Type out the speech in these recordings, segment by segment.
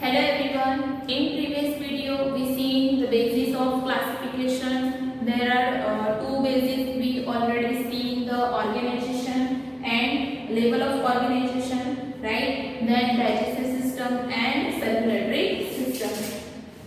Hello everyone. In previous video we seen the basis of classification. There are two bases we already seen, the organization and level of organization, right? Then digestive system and circulatory system.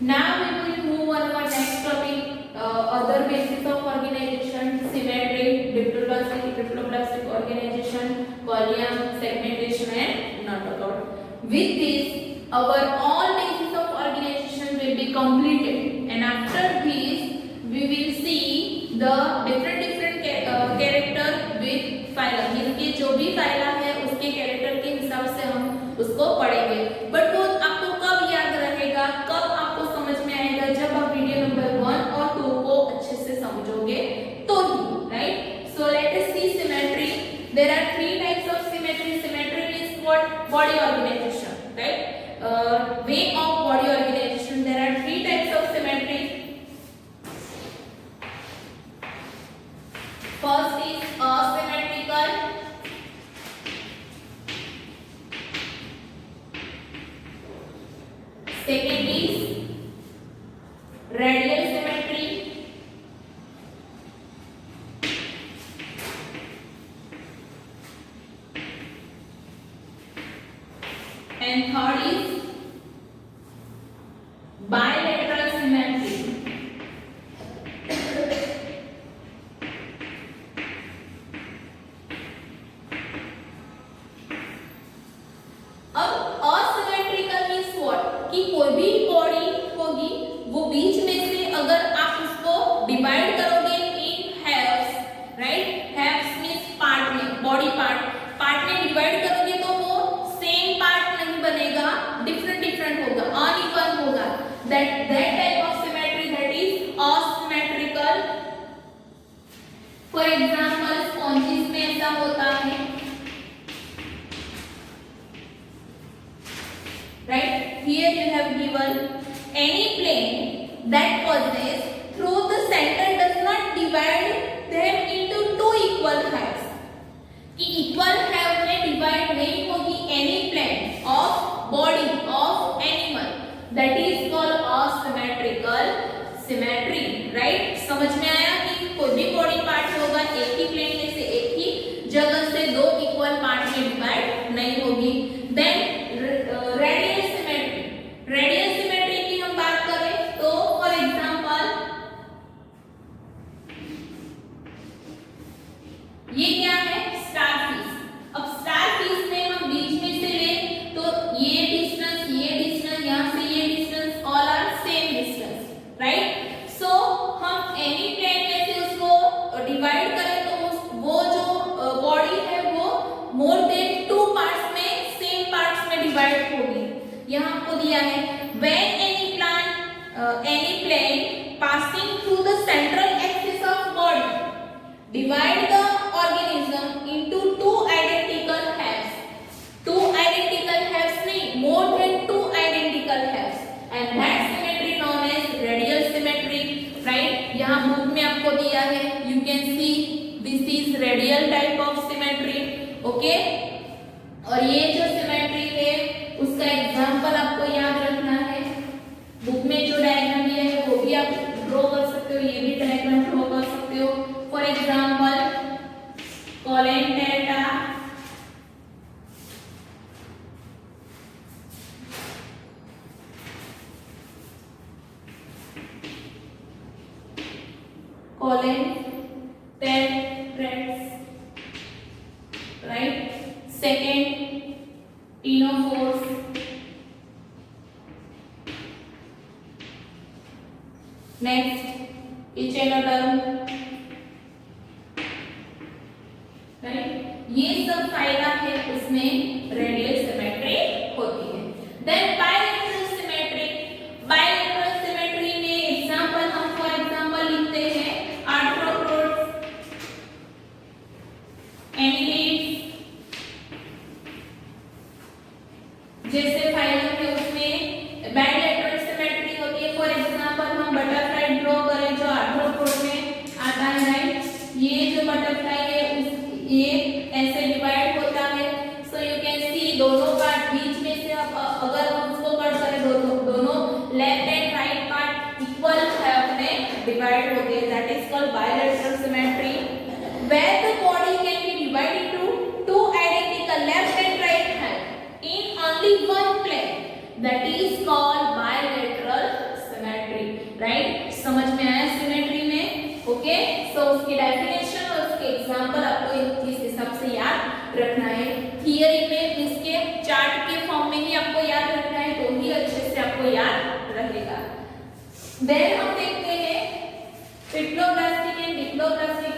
Now we will move on our next topic, other basis of organization: symmetric, diploplastic organization, column, segmentation and notochord. With this our all basis of organization will be completed, and after this we will see the different character with phylum. इसके जो भी phylum है उसके character के हिसाब से हम उसको पढ़ेंगे. बट वो आपको कब याद रहेगा, कब आपको समझ में आएगा? जब आप वीडियो नंबर 1 और 2 को अच्छे से समझोगे तो ही, right? So let us see symmetry. There are three types of symmetry. Symmetry means what? Body organization, right? Way of body organization. There are three types of symmetry. First is asymmetrical. Second is radial symmetry. And third is bilateral symmetry. अब asymmetrical means what? कि कोई भी body होगी, वो बीच में से अगर आप उसको डिवाइड करोगे इन halves, right? Halves means part में, बॉडी पार्ट में डिवाइड करोगे तो वो सेम पार्ट नहीं बनेगा, डिफरेंट होगा, अनइवन होगा. That type of symmetry, that is asymmetrical. For example, sponges में ऐसा होता है, right? Here you have given any plane that possesses through the center does not divide them into two equal halves. कि equal half में divide नहीं होगी any plane of body of animal. That is called asymmetrical symmetry, right? समझ में आया कि कोई भी बॉडी पार्ट होगा एक ही प्लेन में से एक ही जगह से दो इक्वल पार्ट में डिवाइड नहीं होगी. Then radial symmetry. Radial symmetry की हम बात करें तो फॉर एग्जांपल ये क्या है? स्टारफिश. अब स्टारफिश में हम बीच में से ले तो ये डिस्टेंस यहाँ से ये distance all are same distance, right? So हम एनी प्लेन में से उसको डिवाइड करें तो वो जो बॉडी है वो मोर देन टू पार्ट्स में सेम पार्ट्स में डिवाइड होगी. यहाँ आपको दिया है when any plane passing through the central axis of body divide the organism into two identical halves. Two identical halves mean more than two identical halves, and that symmetry known as radial symmetry, right? यहाँ book में आपको दिया है, you can see this is radial type of symmetry, okay? और ये जो symmetry है उसका एग्जाम्पल आपको याद रखना है. बुक में जो डायग्राम दिया है वो भी आप ड्रॉ कर सकते हो, ये भी डायग्राम ड्रॉ कर सकते हो. For example Coelenterata, right? Second, Ctenophores. Next, Echinoderm, right? ये सब फाइला है उसमें रेडियल सिमेट्री होती है. Then bilateral symmetry. Bilateral symmetry में एग्जांपल हम फॉर एग्जांपल लिखते हैं आर्थ्रोपोड्स, एनिलिड्स जैसे फाइलम है उसमें बायलैटरल सिमेट्री होती है. फॉर एग्जांपल हम बटरफ्लाई ड्रॉ करें जो आर्थ्रोपोड में आता है, राइट? ये जो बटरफ्लाई है ये ऐसे डिवाइड होता है. सो यू कैन सी दोनों पार्ट बीच में से अगर हम उसको कट करें called bilateral symmetry, where the body can be divided into two identical left and right hand in only one plane. That is called bilateral symmetry. Right? समझ में आया symmetry में? Okay? So उसकी definition और उसके example आपको इस हिसाब से याद रखना है. Theory में इसके चार्ट के फॉर्म में ही आपको याद रखना है, तो ही अच्छे से आपको याद रहेगा. Then हम देखते हैं triploblastic and diploblastic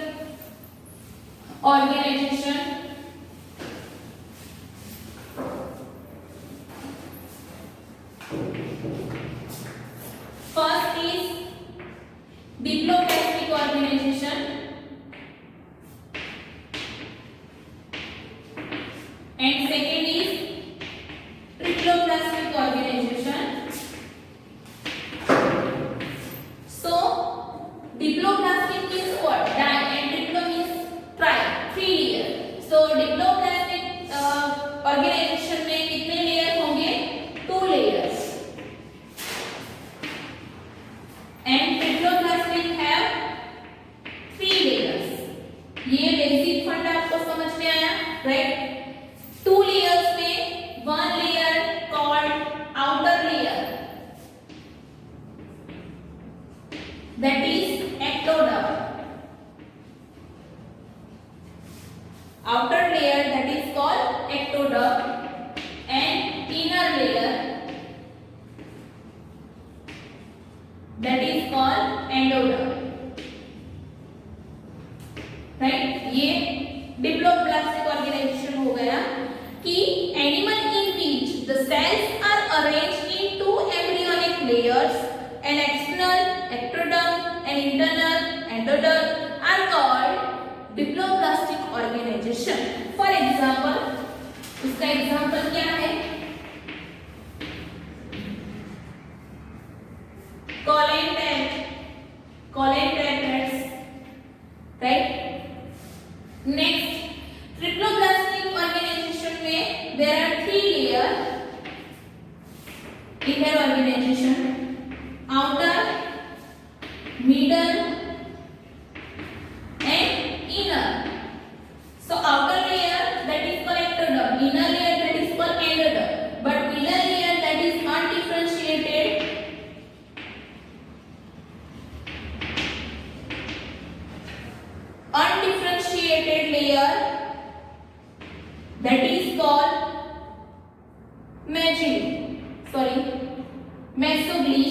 organization. First is diploblastic organization and second is triploblastic organization. So diploblastic means what? Di and triplo means tri, 3 layer. So diploblastic organization में कितने लेयर होंगे? 2 layers. And triploblastic have 3 layers. ये basic fund आपको समझ में आया, right? 2 layers में 1 layer called outer layer, that is ectoderm. Outer layer that is called ectoderm and inner layer that is called endoderm. Right? ये diploblastic organization हो गया कि animal in which the cells are arranged in 2 embryonic layers, an external ectoderm and internal endoderm are called diploblastic organization. For example, इसका example क्या है? Coleantherates, right? Next, triploblastic organization में there are 3 layer in their organization: outer, middle and inner. So outer layer that is called ectoderm, inner layer that is called endoderm, but middle layer that is undifferentiated layer that is called mesoglea,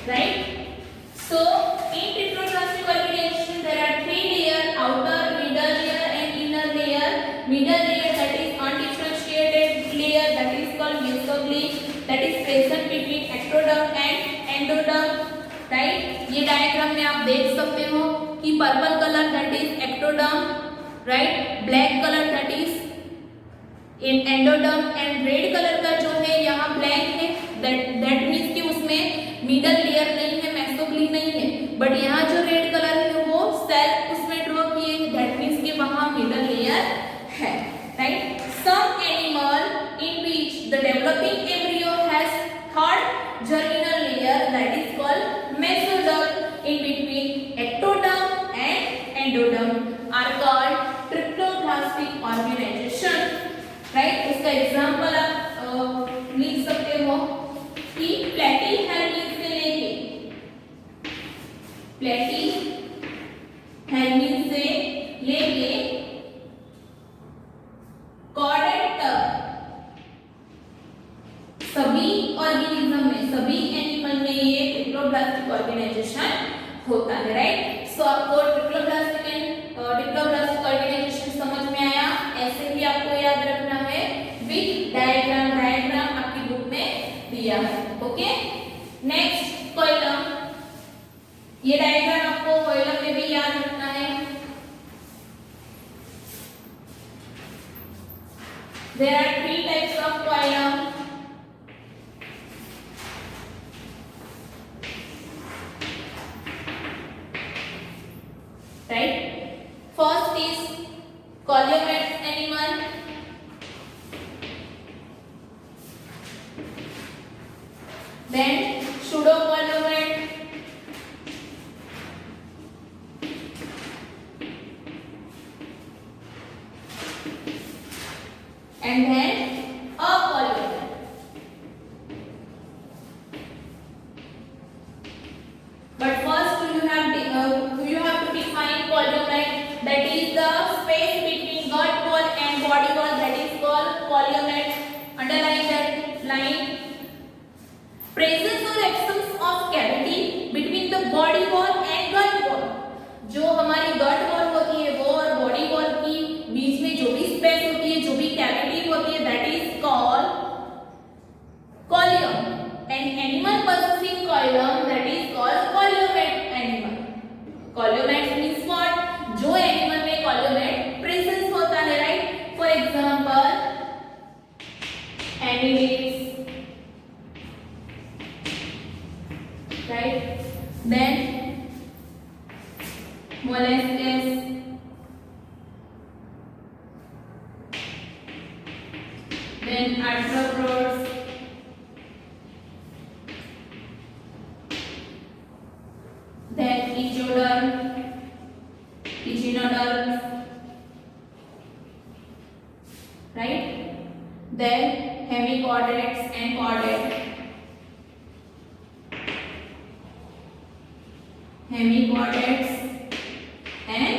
right? So in triploblastic organization there are 3 layer: outer, middle layer and inner layer. Middle layer that is undifferentiated layer that is called mesoglea, that is present between ectoderm and endoderm. Right? ये diagram में आप देख सकते हो कि purple colour that is ectoderm, right? Black colour that is in endoderm and red colour का जो है यहाँ ब्लैक है, दैट मींस कि उसमें मिडल लेयर नहीं है, मेसोग्ली नहीं है, बट यहाँ जो रेड कलर है वो सेल उसमें ड्रॉ किए हैं, दैट मींस कि वहाँ मिडल लेयर है, right? Some animal in which the developing embryo has third germinal layer that is called mesoderm in between ectoderm and endoderm are called triploblastic organization. Right? इसका example आप लिख सकते हो कि प्लेटिहेल्मिन्थ से लेके कॉर्डेट तक सभी ऑर्गेनिज्म में, सभी एनिमल में ये ट्रिप्लोब्लास्टिक ऑर्गेनाइजेशन होता है, राइट? सो आपको ट्रिप्लोब्लास्टिक एंड डिप्लोब्लास्टिक ऑर्गेनाइजेशन समझ में आया. ऐसे ही आपको याद रखना है विद डायग्राम आपकी बुक में दिया है. Okay, next coelom. ये डायग्राम आपको कोइलम में भी याद रखना है. There are 3 types of coilum. Right? First is coleomat animal. Then pseudocoleomat. and then a column. But first you have to define column, that is the space between gut wall and body wall, that is called column. Underline that line. Presence or absence of cavity between the body wall and gut wall. जो हमारी गट wall होती है वो और body wall की बीच में जो भी स्पेस होती है, जो भी कैविटी होती है, that is called coelom. And animal possessing coelom, that is called coelomate animal. Coelomate means what? जो एनिमल में कॉलियोमेट प्रेजेंस होता है, right? For example animals, right? Then molluscs, then arthropods, then echinoderms, right? Then hemichordates and chordates. Hemichordates and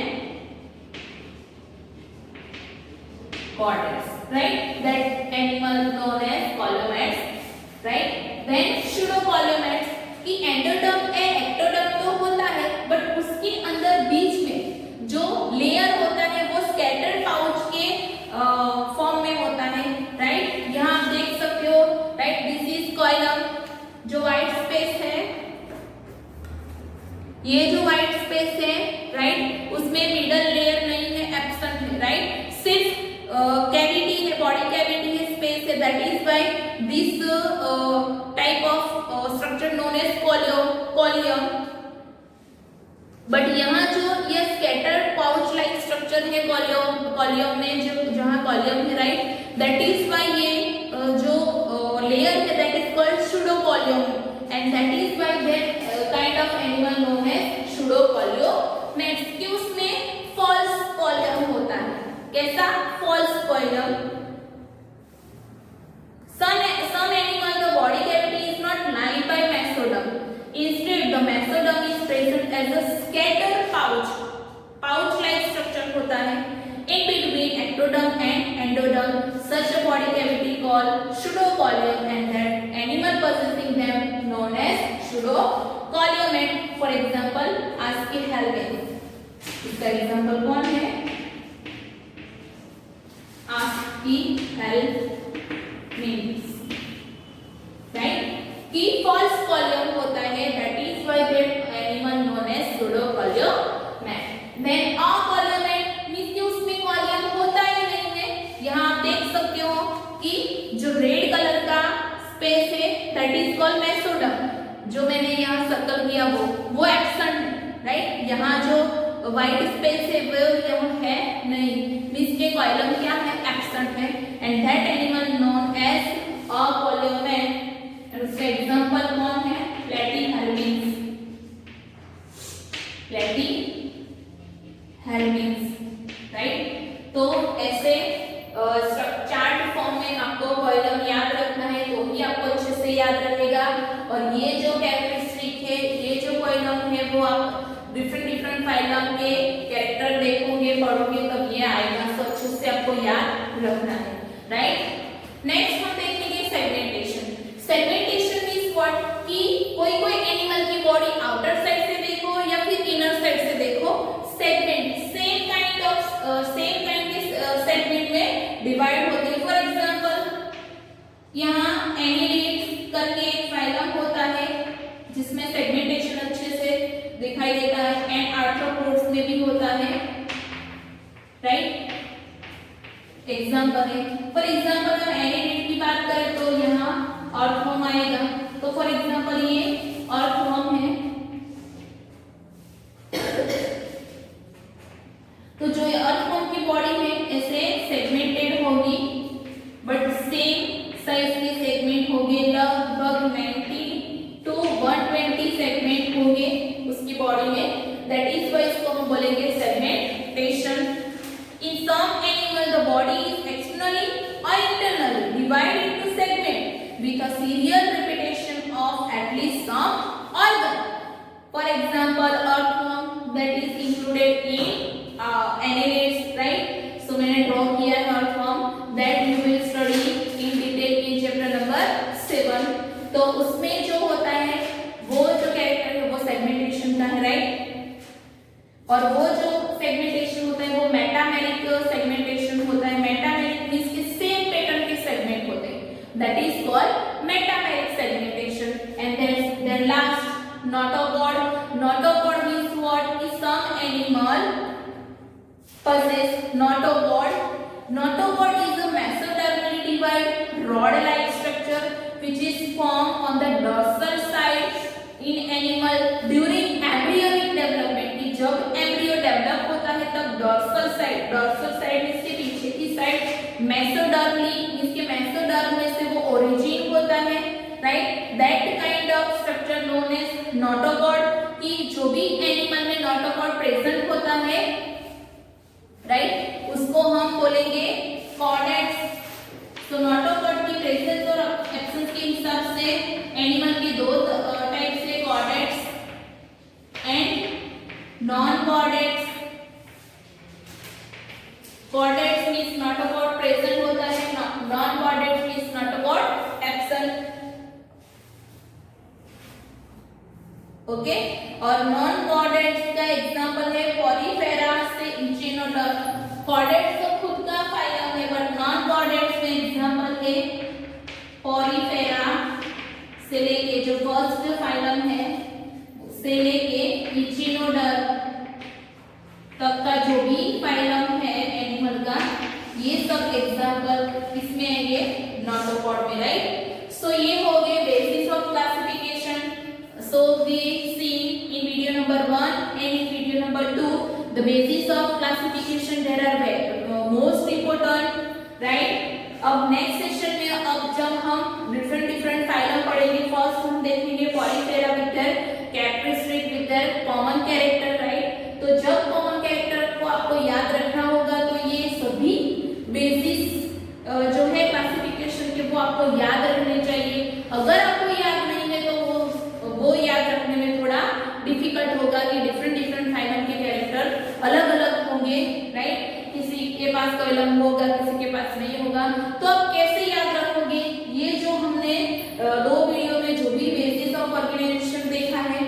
chordates, right? That animal known as colymates, right? Then pseudocolymates की endoderm ए ectoderm तो होता है, but उसके अंदर बीच में जो layer होता है वो स्कैटर्ड पाउच के फॉर्म में होता है, राइट? यहाँ आप देख सकते हो, राइट? This is कॉइलम. जो व्हाइट स्पेस है, ये जो व्हाइट स्पेस है, राइट, उसमें मिडल लेयर नहीं है, एब्सेंट है, राइट? सिर्फ कैविटी है, बॉडी कैविटी है, स्पेस है. That is why this type of structure known as coelom. But यहाँ जो ये स्कैटर्ड पाउच लाइक स्ट्रक्चर है कॉलियम में, जो जहाँ कॉलियम है, राइट, दैट इज व्हाई ये जो लेयर है that is called pseudocoelom. And that is why that kind of animal known as pseudocoelomates. कि उसमें फॉल्स कॉलियम होता है. कैसा false coelom? Some animal the body cavity is not lined by mesoderm. Instead, the mesoderm is present as a scattered pouch-like structure होता है in between ectoderm and endoderm. Such a body cavity called pseudocolyum, and that animal possessing them known as pseudocolyomate. For example, Aschelminths. इसका example कौन है? Aschelminths, right? कि false column होता है, that is why that animal known as pseudocolyomate. Then अcolumate means कि उसमें column होता ही नहीं है. यहाँ आप देख सकते हो कि जो रेड कलर का स्पेस है that is called mesoderm. जो मैंने यहाँ सर्कल किया वो एब्सेंट, राइट? यहाँ जो व्हाइट स्पेस है वो यहाँ है नहीं, मींस के कॉलम क्या है? एब्सेंट है. And that animal known as अcolumate. और उसका एग्जांपल कौन है? प्लेटीहेल्मिन्थ्स. राइट? तो ऐसे चार्ट फॉर्म में आपको कॉलम याद रखना है तो ही आपको अच्छे से याद रहेगा. और ये जो कैरेक्टरिस्टिक है, ये जो कॉलम है, वो आप डिफरेंट फाइलम के कैरेक्टर देखोगे, पढ़ोगे, तब ये आएगा. तो अच्छे से आपको याद रखना है, राइट? नेक्स्ट हम देखेंगे सेगमेंटेशन. Segmentation means what? कि कोई एनिमल की बॉडी आउटर साइड से देखो या फिर इनर साइड से देखो, सेगमेंट सेम काइंड के सेगमेंट में डिवाइड होते हैं. फॉर एग्जांपल यहाँ एनिलिड्स करके एक फाइलम होता है जिसमें सेगमेंटेशन अच्छे से दिखाई देता है. एंड आर्थ्रोपोड्स में भी होता है, राइट? एग्जांपल है. फॉर एग्जांपल हम एनिलिड की बात करें तो यहाँ अर्थवर्म आएगा. तो फॉर एग्जांपल ये अर्थवर्म है. तो जो अर्थवर्म की बॉडी है ऐसे सेगमेंटेड होगी, बट सेम साइज के सेगमेंट होंगे. लगभग 90 to 120 सेगमेंट होंगे उसकी बॉडी में. दैट इज व्हाई इसको हम बोलेंगे segmentation. In some animal the body is externally or internally divide into segment with a serial repetition of at least some organ. For example, earthworm that is included in annelids, right? So मैंने draw किया है earthworm that you will study in detail in chapter number 7. तो उसमें जो होता है वो जो कैरेक्टर है वो सेगमेंटेशन का है, राइट? और वो जो सेगमेंटेशन होता है वो मेटामेरिक सेगमेंटेशन होता है. मेटामेरिक मींस कि सेम पैटर्न के सेगमेंट होते हैं. That is called metameric segmentation. And then last notopod. Notopod means what? कि some animal possess notopod. Notopod is a mesodermally divided rod-like structure which is formed on the dorsal side in animal during embryonic development. कि जब embryo develop होता है तब dorsal side इसके पीछे की side मेसोडर्मली इसके मेसोडर्म में से वो ओरिजिन होता है, right? That kind of structure known as notochord. कि जो भी एनिमल में नोटोपॉड प्रेजेंट होता है, राइट, उसको हम बोलेंगे कॉर्डेट्स. तो नोटोपॉड की प्रेजेंस और एब्सेंस के हिसाब से एनिमल के दो टाइप से chordates and non chordates. Chordates means notochord present होता है, non chordates means notochord absent. Okay. और नॉन कॉर्डेट्स का एग्जांपल है पॉलीफेरा से इचिनोडर्म. कॉर्डेट्स तो खुद का फाइलम है बट नॉन कॉर्डेट्स में एग्जांपल है पॉलीफेरा से लेके जो फर्स्ट फाइलम है से लेके इचिनोडर्म तक का जो भी फाइलम है एनिमल का, ये सब एग्जांपल किसमें है? ये नोटोपॉड में, राइट? सो ये हो गए basis of classification. So we see in video number 1 and in video number 2 the basis of classification. There are most important, right? अब next section में अब जब हम different फाइलम पढ़ेंगे, फर्स्ट हम देखेंगे Porifera with their characteristic with their common character, right? तो जब common character को आपको याद रखना होगा तो ये सभी बेसिस जो है क्लासिफिकेशन के वो आपको याद रखने चाहिए. अगर आपको याद नहीं है तो वो याद रखने में थोड़ा डिफिकल्ट होगा कि डिफरेंट फाइलम के कैरेक्टर अलग अलग होंगे, राइट? किसी के पास कोइलम होगा, किसी के पास नहीं होगा. तो आप कैसे याद रखोगे? ये जो हमने दो वीडियो में जो भी बेसिस ऑफ ऑर्गेनाइजेशन देखा है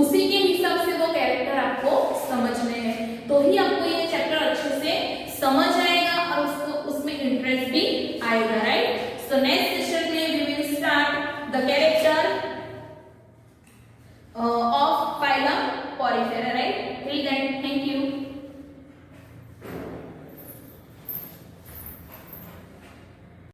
उसी के हिसाब से वो कैरेक्टर आपको समझने हैं, तो ही आपको ये चैप्टर अच्छे से समझ आएगा और उसमें इंटरेस्ट भी आएगा, राइट? सो नेक्स्ट सेशन में we will start the character of phylum Porifera.